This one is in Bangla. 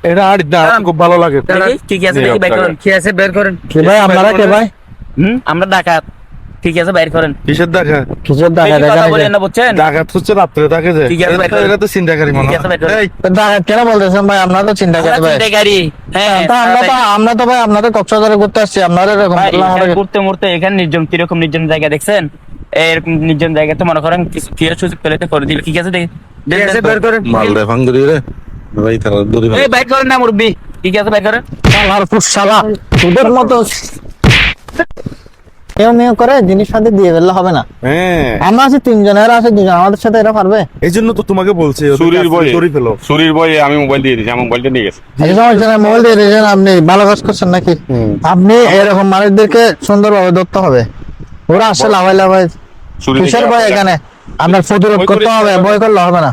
এটা আর না খুব ভালো লাগে। দেখি কি কি আছে দেখি বের করেন, কি আছে বের করেন। কি ভাই আপনারা কে ভাই? আমরা ডাকাত, ঠিক আছে বের করেন। কিসের দেখা? কিসের বেশি দেখা কথা দেখা বলেন না বুঝছেন। ডাকাত হচ্ছে রাত্রে থাকে যে, ঠিক আছে, বের করেন। এটা তো চিন্তাকারী মনে ঠিক আছে, বের করেন। হয়। এই, দেখা কেন বলতেছেন ভাই? আপনারা তো চিন্তা আমরা করেন ভাই। চিন্তাকারী, হ্যাঁ তা আমরা তো ভাই আপনাদের কক্সবাজারে ঘুরতে আসছি, আপনারা এরকম ভাই, বললে এখানে আমাদের ঘুরতে মুড়তে এখানে নির্জন, কিরকম নির্জন জায়গা দেখছেন? এরকম নির্জন জায়গা তো মনে করেন কিছু ফিরে সুযোগ পেলে তো করে দিল। ঠিক আছে দেখি, ঠিক আছে বের করেন। মাল রে ভাঙ্গুরি রে ভাই, তারা দড়ি এই বের করেন না মুরব্বি, ঠিক আছে বের করেন। শালার পুত শালা তোদের মতো কেউ মেয়ে করে জিনিস সাথে দিয়ে ফেললে হবে না। হ্যাঁ, আমরা আছি তিনজন, এরা আছে দুজন, আমাদের সাথে এরা পারবে? এই জন্য তো তোমাকে বলছি চুরির বয়ে দড়ি ফেলো। চুরির বয়ে আমি মোবাইল দিয়ে দিয়েছি, আমার মোবাইলটা নিয়ে গেছে। এই সমস্যা নাই, মোবাইল দিয়ে দিয়েছেন, আপনি ভালো কাজ করছেন নাকি? আপনি এরকম মানুষদেরকে সুন্দরভাবে ধরতে হবে। ওরা আসছে লাভাই লাভাই চুরি কিসের ভয় এখানে? আপনার প্রতিরোধ করতে হবে, ভয় করলে হবে না।